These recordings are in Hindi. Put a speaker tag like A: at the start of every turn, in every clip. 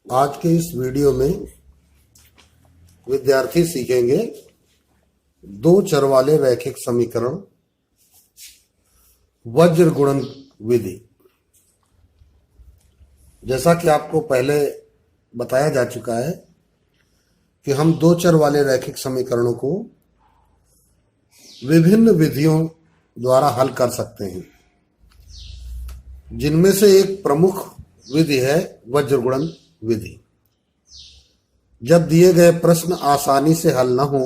A: आज के इस वीडियो में विद्यार्थी सीखेंगे दो चर वाले रैखिक समीकरण वज्र गुणन विधि। जैसा कि आपको पहले बताया जा चुका है कि हम दो चर वाले रैखिक समीकरणों को विभिन्न विधियों द्वारा हल कर सकते हैं, जिनमें से एक प्रमुख विधि है वज्र गुणन विधि। जब दिए गए प्रश्न आसानी से हल न हो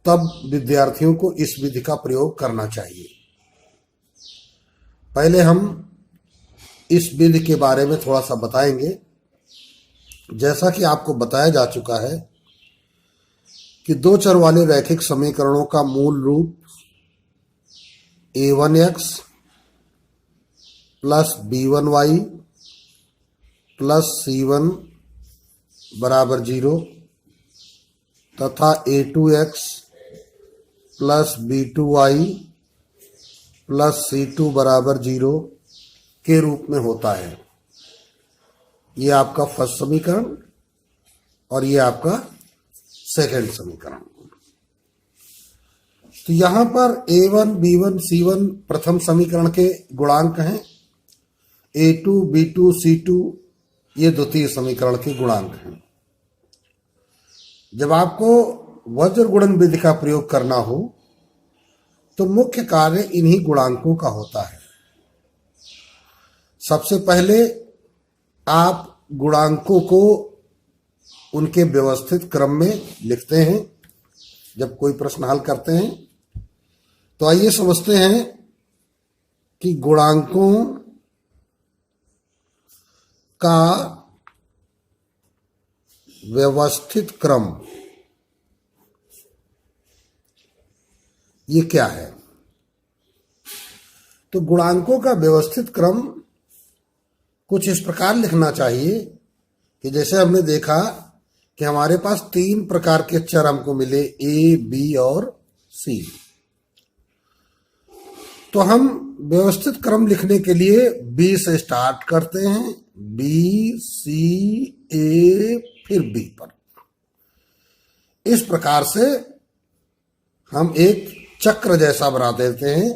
A: तब विद्यार्थियों को इस विधि का प्रयोग करना चाहिए। पहले हम इस विधि के बारे में थोड़ा सा बताएंगे। जैसा कि आपको बताया जा चुका है कि दो चर वाले रैखिक समीकरणों का मूल रूप a1x plus b1y plus c1 बराबर 0 तथा a2x plus b2y plus c2 बराबर 0 के रूप में होता है। ये आपका फर्स्ट समीकरण और ये आपका सेकंड समीकरण। तो यहां पर a1 b1 c1 प्रथम समीकरण के गुणांक हैं, a2 b2 c2 ये द्वितीय समीकरण के गुणांक हैं। जब आपको वज्र गुणन विधि का प्रयोग करना हो तो मुख्य कार्य इन्हीं गुणांकों का होता है। सबसे पहले आप गुणांकों को उनके व्यवस्थित क्रम में लिखते हैं जब कोई प्रश्न हल करते हैं। तो आइए समझते हैं कि गुणांकों का व्यवस्थित क्रम ये क्या है। तो गुणांकों का व्यवस्थित क्रम कुछ इस प्रकार लिखना चाहिए कि जैसे हमने देखा कि हमारे पास तीन प्रकार के चर हमको मिले a, b और c। तो हम व्यवस्थित क्रम लिखने के लिए b से स्टार्ट करते हैं, b c a फिर b पर। इस प्रकार से हम एक चक्र जैसा बना देते हैं।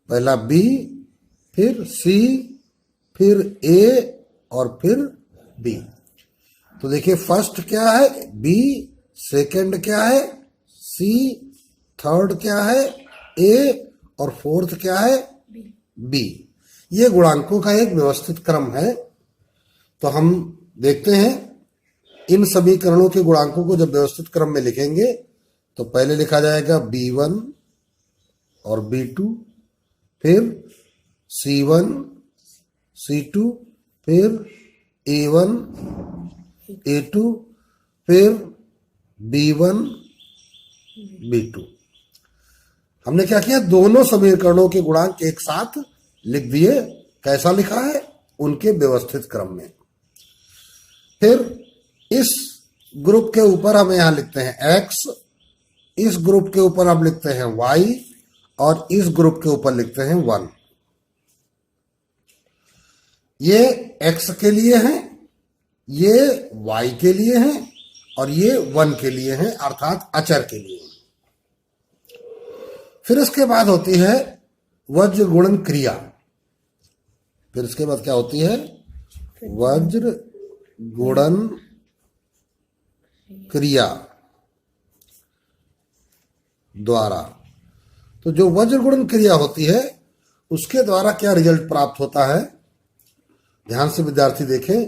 A: पहला b फिर c फिर a और फिर b। तो देखिए फर्स्ट क्या है b, सेकंड क्या है c, थर्ड क्या है a और फोर्थ क्या है b। ये गुणांकों का एक व्यवस्थित क्रम है। तो हम देखते हैं इन समीकरणों के गुणांकों को जब व्यवस्थित क्रम में लिखेंगे तो पहले लिखा जाएगा b1 और b2, फिर c1 c2, फिर a1 a2, फिर b1 b2। हमने क्या किया, दोनों समीकरणों के गुणांक एक साथ लिख दिए। कैसा लिखा है, उनके व्यवस्थित क्रम में। फिर इस ग्रुप के ऊपर हम यहां लिखते हैं x, इस ग्रुप के ऊपर हम लिखते हैं y और इस ग्रुप के ऊपर लिखते हैं 1। ये x के लिए है, ये y के लिए है और ये 1 के लिए है, अर्थात अचर के लिए। फिर इसके बाद होती है वज्र गुणन क्रिया। फिर इसके बाद क्या होती है, वज्र गुणन क्रिया द्वारा। तो जो वज्र गुणन क्रिया होती है उसके द्वारा क्या रिजल्ट प्राप्त होता है, ध्यान से विद्यार्थी देखें।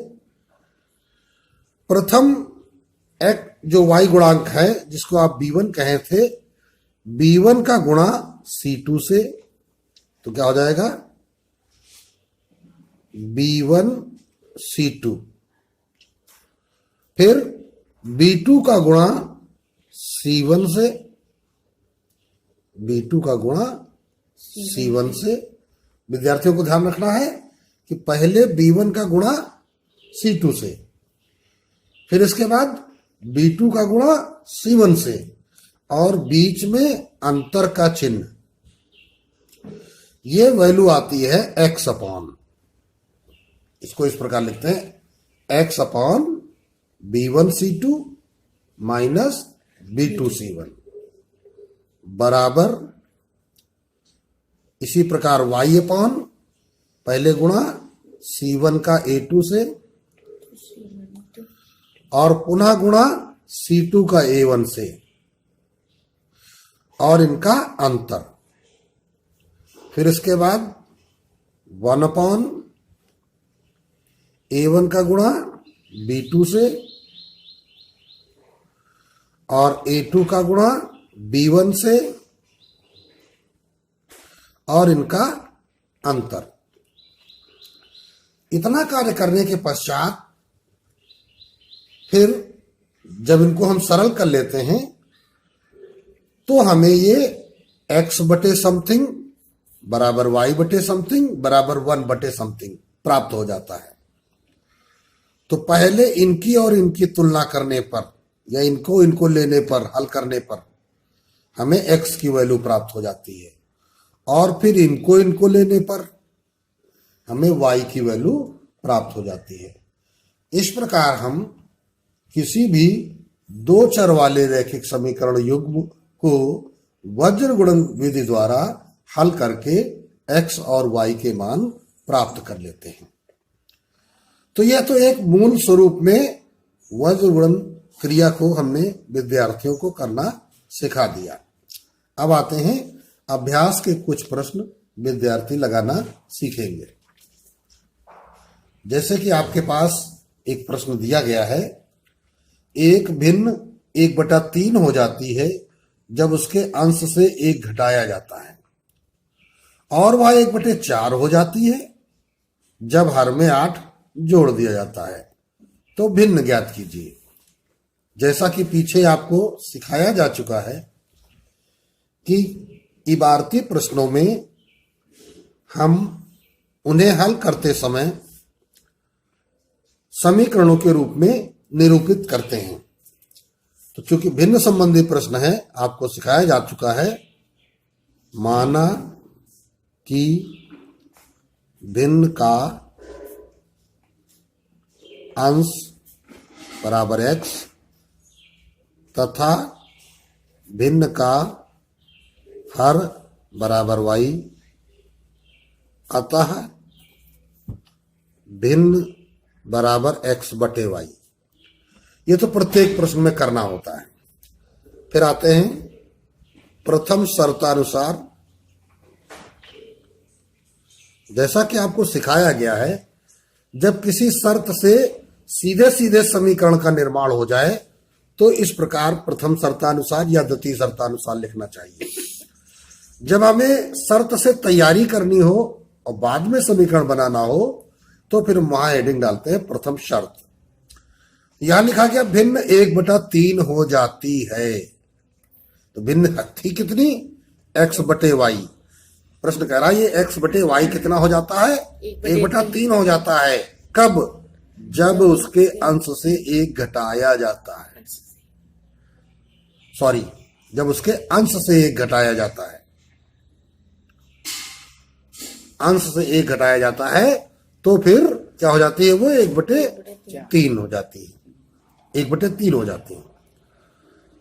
A: प्रथम एक जो y गुणांक है जिसको आप b1 कहे थे, b1 का गुणा c2 से, तो क्या हो जाएगा b1 c2। फिर b2 का गुणा c1 से, b2 का गुणा c1 से। विद्यार्थियों को ध्यान रखना है कि पहले b1 का गुणा c2 से, फिर इसके बाद b2 का गुणा c1 से और बीच में अंतर का चिन्ह। ये वैल्यू आती है x अपॉन, इसको इस प्रकार लिखते हैं x upon B1C2 minus B2C1 बराबर इसी प्रकार y अपॉन पहले गुणा C1 का A2 से और पुनः गुणा C2 का A1 से और इनका अंतर। फिर इसके बाद 1 अपॉन A1 का गुणा B2 से और A2 का गुणा B1 से और इनका अंतर। इतना कार्य करने के पश्चात फिर जब इनको हम सरल कर लेते हैं तो हमें ये x बटे समथिंग बराबर y बटे समथिंग बराबर 1 बटे समथिंग प्राप्त हो जाता है। तो पहले इनकी और इनकी तुलना करने पर या इनको लेने पर हल करने पर हमें x की वैल्यू प्राप्त हो जाती है और फिर इनको लेने पर हमें y की वैल्यू प्राप्त हो जाती है। इस प्रकार हम किसी भी दो चर वाले रैखिक समीकरण युग्म को वज्र गुणन विधि द्वारा हल करके x और y के मान प्राप्त कर लेते हैं। तो यह तो एक मूल स्वरूप में वज्र गुणन क्रिया को हमने विद्यार्थियों को करना सिखा दिया। अब आते हैं अभ्यास के कुछ प्रश्न विद्यार्थी लगाना सीखेंगे। जैसे कि आपके पास एक प्रश्न दिया गया है, एक भिन्न 1/3 हो जाती है जब उसके अंश से 1 घटाया जाता है और वह 1/4 हो जाती है जब हर में 8 जोड़ दिया जाता है। तो भिन्न ज्ञात कीजिए। जैसा कि पीछे आपको सिखाया जा चुका है कि इबारती प्रश्नों में हम उन्हें हल करते समय समीकरणों के रूप में निरूपित करते हैं। तो चूंकि भिन्न संबंधी प्रश्न है, आपको सिखाया जा चुका है, माना कि भिन्न का अंश बराबर x तथा भिन्न का हर बराबर y, अतः भिन्न बराबर x बटे y। ये तो प्रत्येक प्रश्न में करना होता है। फिर आते हैं प्रथम शर्तानुसार। जैसा कि आपको सिखाया गया है, जब किसी शर्त से सीधे सीधे समीकरण का निर्माण हो जाए तो इस प्रकार प्रथम शर्तानुसार या द्वितीय शर्तानुसार लिखना चाहिए। जब हमें शर्त से तैयारी करनी हो और बाद में समीकरण बनाना हो तो फिर वहां हेडिंग डालते हैं प्रथम शर्त। यहां लिखा गया भिन्न 1/3 हो जाती है। तो भिन्न थी कितनी? x बटे y। प्रश्न कह रहा है ये x बटे y कितना हो जाता है? 1/3 हो जाता है। कब? जब उसके अंश से 1 घटाया जाता है। सॉरी, जब उसके अंश से 1 घटाया जाता है। अंश से 1 घटाया जाता है तो फिर क्या हो जाती है? वो 1/3 हो जाती है। 1/3 हो जाती है।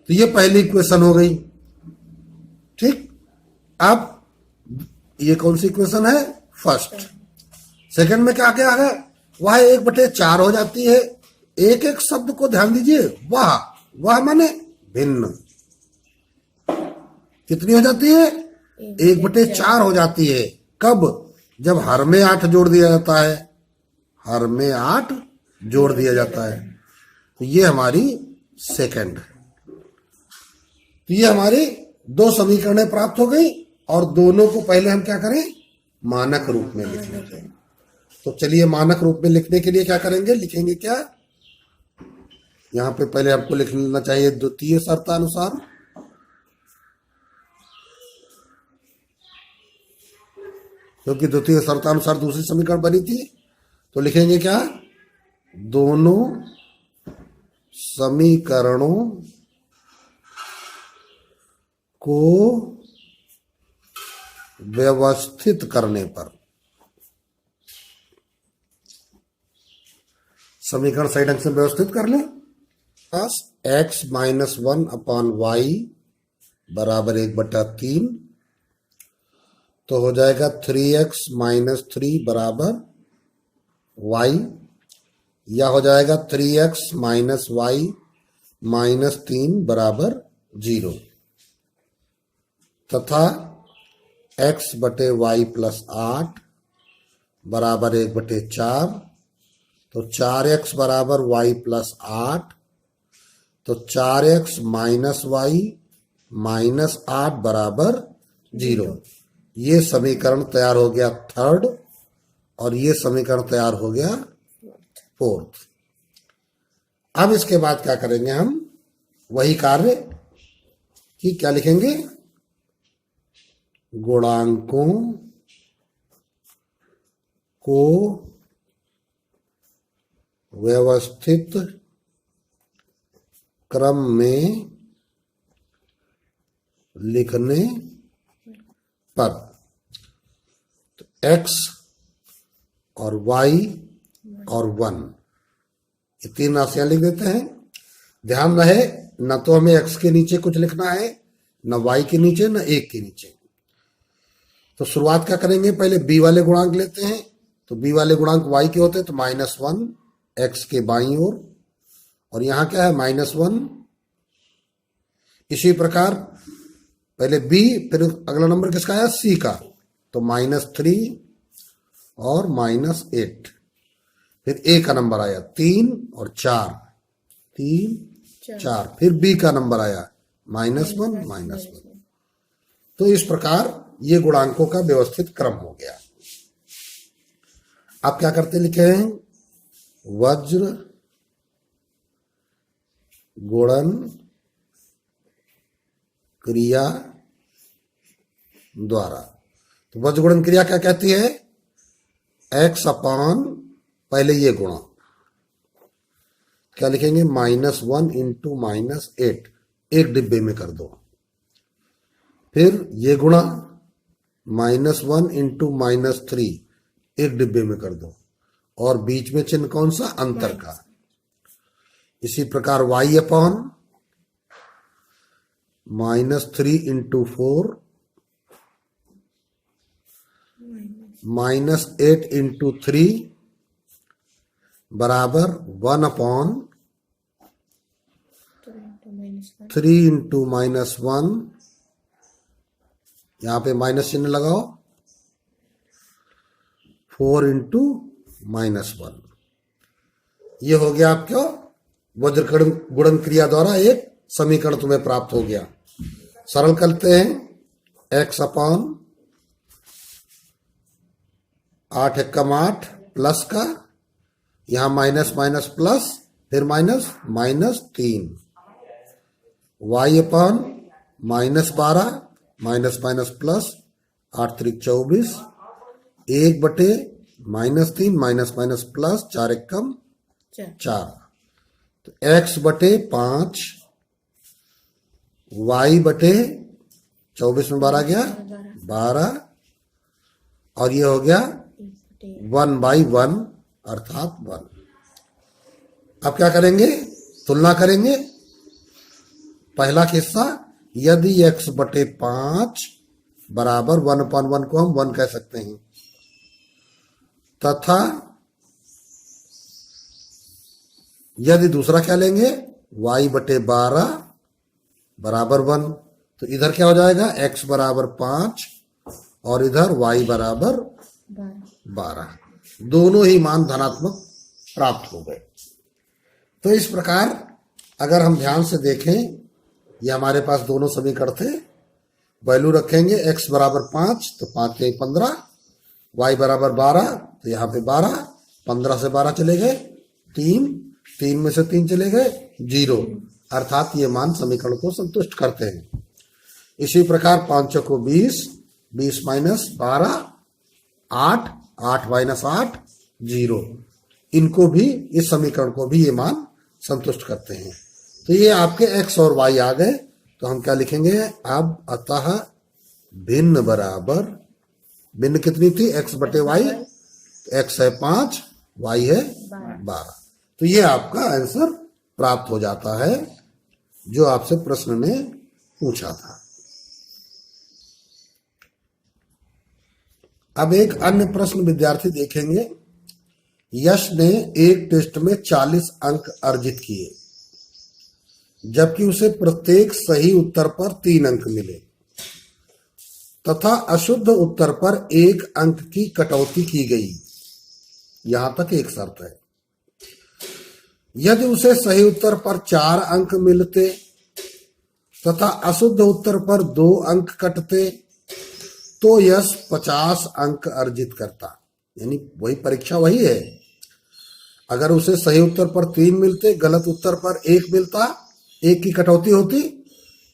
A: तो ये पहली इक्वेशन हो गई। ठीक, अब ये कौन सी इक्वेशन है? फर्स्ट। सेकंड में क्या क्या है? वह 1/4 हो जाती है। एक एक शब्द को ध्यान दीजिए। वह माने भिन्न कितनी हो जाती है? 1/4 हो जाती है। कब? जब हर में 8 जोड़ दिया जाता है। हर में 8 जोड़ दिया जाता है। तो ये हमारी सेकंड है। तो ये हमारी 2 समीकरणें प्राप्त हो गई और दोनों को पहले हम क्या करें? मानक रूप में लिख लेते हैं। तो चलिए मानक रूप में लिखने के लिए क्या करेंगे? लिखेंगे क्या? यहां पे पहले आपको लिख लेना चाहिए द्वितीय शर्तानुसार। क्योंकि द्वितीय शर्तानुसार दूसरी समीकरण बनी थी। तो लिखेंगे क्या? दोनों समीकरणों को व्यवस्थित करने पर समीकरण सही ढंग से व्यवस्थित कर लें। पास x माइनस 1/y बराबर 1/3, तो हो जाएगा 3x माइनस 3 बराबर y, या हो जाएगा 3x माइनस y माइनस 3 बराबर 0, तथा x बटे y प्लस 8 बराबर 1/4, तो 4x बराबर y प्लस 8, तो 4x माइनस y माइनस 8 बराबर 0। ये समीकरण तैयार हो गया थर्ड, और ये समीकरण तैयार हो गया फोर्थ। अब इसके बाद क्या करेंगे हम, वही कार्य कि क्या लिखेंगे, गुणांकों को व्यवस्थित क्रम में लिखने पर, तो x और y और 1 ये 3 राशियां लिख देते हैं। ध्यान रहे, न तो हमें x के नीचे कुछ लिखना है, न y के नीचे, न 1 के नीचे। तो शुरुआत क्या करेंगे, पहले b वाले गुणांक लेते हैं। तो b वाले गुणांक y के होते हैं, तो -1 x के बाईं ओर, और यहां क्या है -1। इसी प्रकार पहले b, फिर अगला नंबर किसका आया, c का, तो -3 और -8। फिर a का नंबर आया 3 और 4, 3 4। फिर b का नंबर आया -1 -1। तो इस प्रकार ये गुणांकों का व्यवस्थित क्रम हो गया। आप क्या करते लिखे हैं, वज्र गुणन क्रिया द्वारा। तो वज्र गुणन क्रिया क्या कहती है, x अपान पहले ये गुणा क्या लिखेंगे, -1 इंटू -8, एक डिब्बे में कर दो। फिर ये गुणा -1 इंटू -3, एक डिब्बे में कर दो, और बीच में चिन्ह कौन सा, अंतर का। इसी प्रकार y अपान -3 इंटू 4, -8 इंटू 3 बराबर 1 अपान 3 इंटू -1, यहां पे माइनस चिन्ह लगाओ, 4 इंटू -1। ये हो गया आपका वज्र गुणन क्रिया द्वारा एक समीकरण तुम्हें प्राप्त हो गया। सरल करते हैं, x अपान 8 एकम 8 प्लस का, यहां माइनस माइनस प्लस, फिर माइनस -3, y अपान -12 minus minus plus, 8 3 24, 1/-3 minus minus plus, 4 एकम 4। तो x बटे 5, y बटे 24 में 12 गया 12, और ये हो गया 1/1 अर्थात 1। अब क्या करेंगे, तुलना करेंगे। पहला किस्सा, यदि x बटे 5 बराबर 1/1 को हम 1 कह सकते हैं, तथा यदि दूसरा क्या लेंगे, y बटे 12 बराबर 1, तो इधर क्या हो जाएगा, x बराबर 5 और इधर y बराबर 12। दोनों ही मान धनात्मक प्राप्त हो गए। तो इस प्रकार अगर हम ध्यान से देखें, ये हमारे पास दोनों समीकरण थे। वैल्यू रखेंगे, x बराबर 5 तो 5 के 15, y बराबर 12 तो यहाँ पे 12, 15 से 12 चले गए 3, 3 में से 3 चले गए 0, अर्थात ये मान समीकरण को संतुष्ट करते हैं। इसी प्रकार 5 को 20, 20 माइनस 12 8, 8 माइनस 8 0, इनको भी, इस समीकरण को भी ये मान संतुष्ट करते हैं। तो ये आपके x और y आ गए। तो हम क्या लिखेंगे अब, अतः भिन्न बराबर, भिन्न कितनी थी, x बटे y, x है 5, y है 12। तो ये आपका आंसर प्राप्त हो जाता है जो आपसे प्रश्न ने पूछा था। अब एक अन्य प्रश्न विद्यार्थी देखेंगे। यश ने एक टेस्ट में 40 अंक अर्जित किए, जबकि उसे प्रत्येक सही उत्तर पर 3 अंक मिले तथा अशुद्ध उत्तर पर 1 अंक की कटौती की गई। यहां तक एक शर्त है। यदि उसे सही उत्तर पर 4 अंक मिलते तथा अशुद्ध उत्तर पर 2 अंक कटते तो यश 50 अंक अर्जित करता। यानी वही परीक्षा वही है। अगर उसे सही उत्तर पर 3 मिलते, गलत उत्तर पर 1 मिलता, 1 की कटौती होती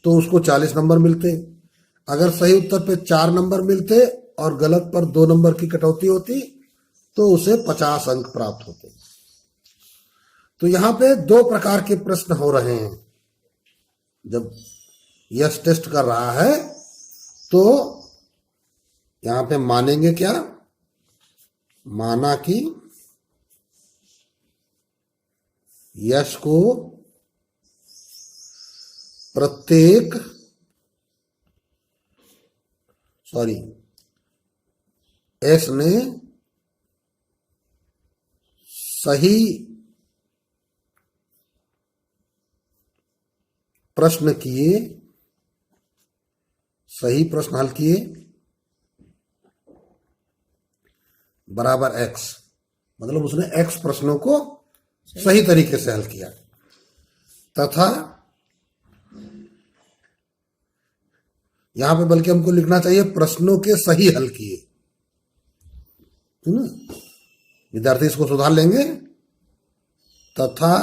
A: तो उसको 40 नंबर मिलते। अगर सही उत्तर पे 4 नंबर मिलते और गलत पर 2 नंबर की कटौती होती तो उसे 50 अंक प्राप्त होते। तो यहां पे 2 प्रकार के प्रश्न हो रहे हैं। जब यश टेस्ट कर रहा है तो यहां पे मानेंगे क्या? माना कि यश को प्रत्येक एस ने सही प्रश्न किए, सही प्रश्न हल किए बराबर एक्स, मतलब उसने एक्स प्रश्नों को सही तरीके से हल किया तथा यहां पे बल्कि हमको लिखना चाहिए प्रश्नों के सही हल किए। विद्यार्थी इसको सुधार लेंगे। तथा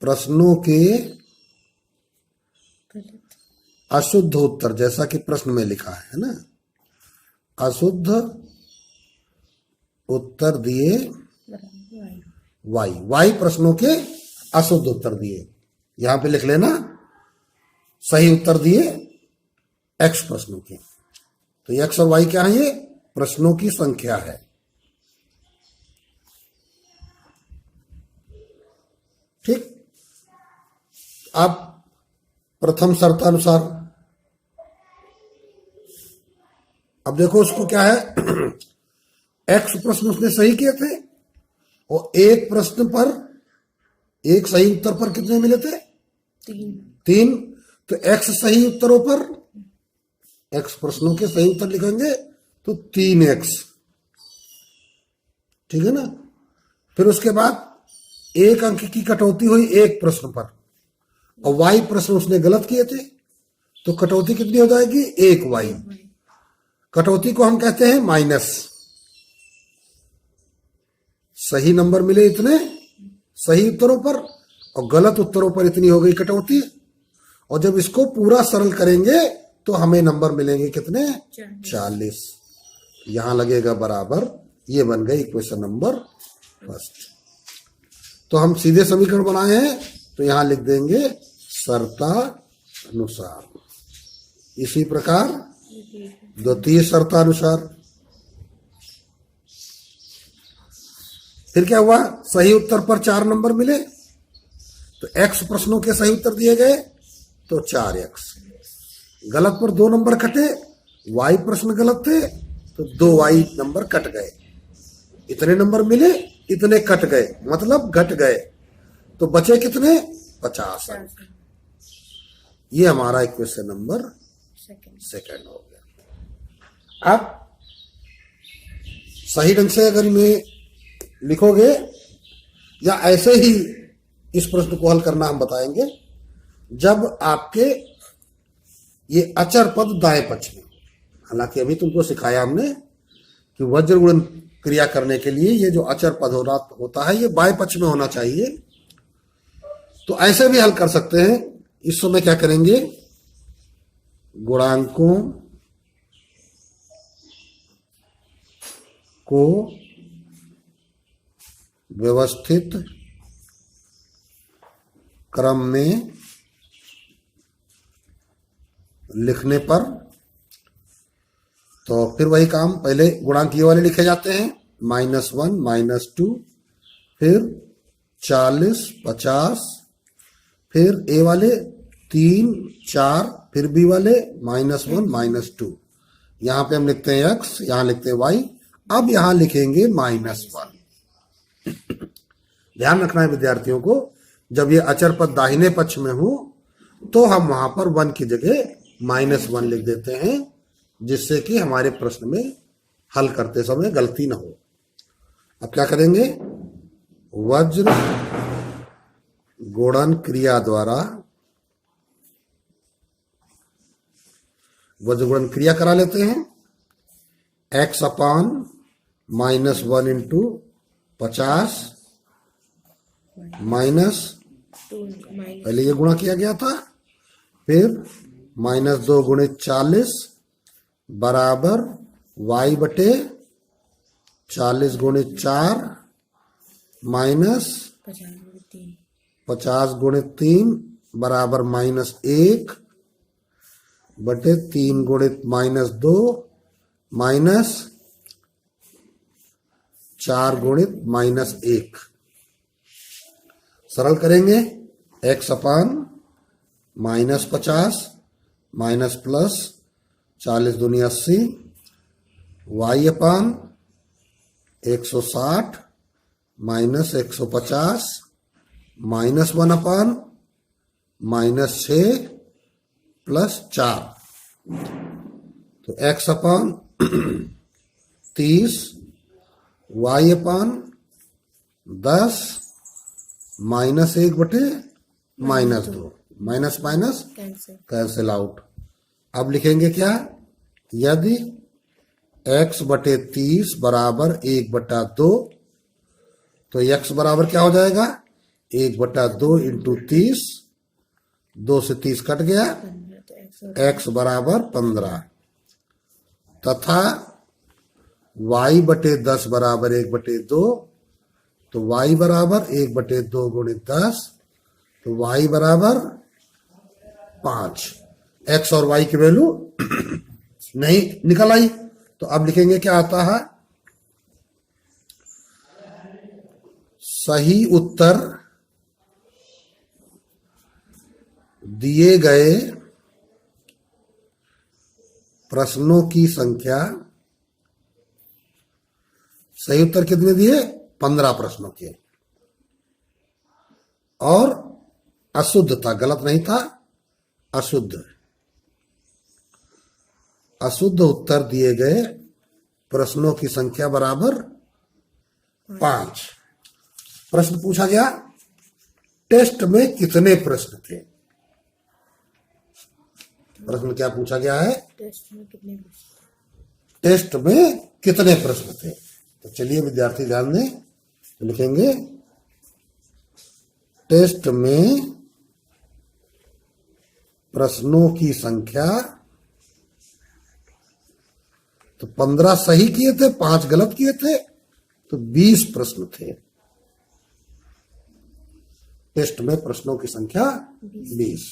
A: प्रश्नों के अशुद्ध उत्तर, जैसा कि प्रश्न में लिखा है ना, अशुद्ध उत्तर दिए वाई प्रश्नों के अशुद्ध उत्तर दिए। यहां पे लिख लेना सही उत्तर दिए एक्स प्रश्नों के। तो एक्स और वाई क्या है? ये प्रश्नों की संख्या है। ठीक। अब प्रथम शर्तानुसार अब देखो उसको क्या है एक्स प्रश्न उसने सही किए थे और एक प्रश्न पर एक सही उत्तर पर कितने मिले थे? 3। तो एक्स सही उत्तरों पर, एक्स प्रश्नों के सही उत्तर लिखेंगे तो 3x, ठीक है ना। फिर उसके बाद 1 अंक की कटौती हुई एक प्रश्न पर और y प्रश्न उसने गलत किए थे तो कटौती कितनी हो जाएगी? 1y। कटौती को हम कहते हैं माइनस। सही नंबर मिले इतने सही उत्तरों पर और गलत उत्तरों पर इतनी हो गई कटौती। और जब इसको पूरा सरल करेंगे तो हमें नंबर मिलेंगे कितने? 40। यहां लगेगा बराबर, ये बन गई इक्वेशन नंबर फर्स्ट। तो हम सीधे समीकरण बनाए हैं तो यहां लिख देंगे शर्तानुसार। इसी प्रकार द्वितीय शर्तानुसार। फिर क्या हुआ? सही उत्तर पर 4 नंबर मिले तो x प्रश्नों के सही उत्तर दिए गए तो 4x। गलत पर 2 नंबर कटे, y प्रश्न गलत थे तो 2y नंबर कट गए। इतने नंबर मिले, इतने कट गए, मतलब घट गए। तो बचे कितने? 50 अंक। ये हमारा इक्वेशन नंबर सेकंड हो गया। अब सही ढंग से अगर में लिखोगे या ऐसे ही इस प्रश्न को हल करना हम बताएंगे। जब आपके ये अचर पद दाएं पक्ष में, हालांकि अभी तुमको सिखाया हमने कि वज्र गुणन क्रिया करने के लिए ये जो अचर पद होता है ये बाएं पक्ष में होना चाहिए। तो ऐसे भी हल कर सकते हैं। इस समय क्या करेंगे? गुणांकों को व्यवस्थित क्रम में लिखने पर, तो फिर वही काम, पहले गुणांक ये वाले लिखे जाते हैं, -1 -2, फिर 40 50, फिर ए वाले 3 4, फिर बी वाले -1 -2। यहां पे हम लिखते हैं x, यहां लिखते हैं y। अब यहां लिखेंगे -1। ध्यान रखना है विद्यार्थियों को, जब ये अचर पद दाहिने पक्ष में हो तो हम वहां पर 1 की जगह -1 लिख देते हैं, जिससे कि हमारे प्रश्न में हल करते समय गलती ना हो। अब क्या करेंगे, वज्र गुणन क्रिया द्वारा वज्र गुणन क्रिया करा लेते हैं। x अपान -1 इंटू 50 माइनस, पहले ये गुणा किया गया था, फिर -2 गुणित 40 बराबर y बटे 40 गुणित 4 माइनस 50 गुणित 3 बराबर -1 बटे 3 गुणित -2 माइनस 4 गुणित -1। सरल करेंगे, x अपान -50 माइनस प्लस 40 दूनी 80, y अपान 160 माइनस 150 -1 अपान -6 प्लस 4। तो x अपान 30, y अपान 10 -1 बटे -2, माइनस माइनस कैंसिल आउट। अब लिखेंगे क्या, यदि x बटे 30 बराबर 1/2, तो x बराबर क्या हो जाएगा, 1/2 इंटू 30, 2 से 30 कट गया, x बराबर 15, तथा y बटे 10 बराबर 1/2, तो y बराबर 1/2 गुणित 10, तो y बराबर 5। x और y की वैल्यू नहीं निकल आई, तो अब लिखेंगे क्या आता है, सही उत्तर दिए गए प्रश्नों की संख्या, सही उत्तर कितने दिए, 15 प्रश्नों के, और अशुद्ध था, गलत नहीं था, अशुद्ध उत्तर दिए गए प्रश्नों की संख्या बराबर 5। प्रश्न पूछा गया, टेस्ट में कितने प्रश्न थे। प्रश्न क्या पूछा गया है, टेस्ट में कितने प्रश्न थे। तो चलिए विद्यार्थी ध्यान दें, लिखेंगे टेस्ट में प्रश्नों की संख्या, तो 15 सही किए थे, 5 गलत किए थे, तो 20 प्रश्न थे। टेस्ट में प्रश्नों की संख्या 20।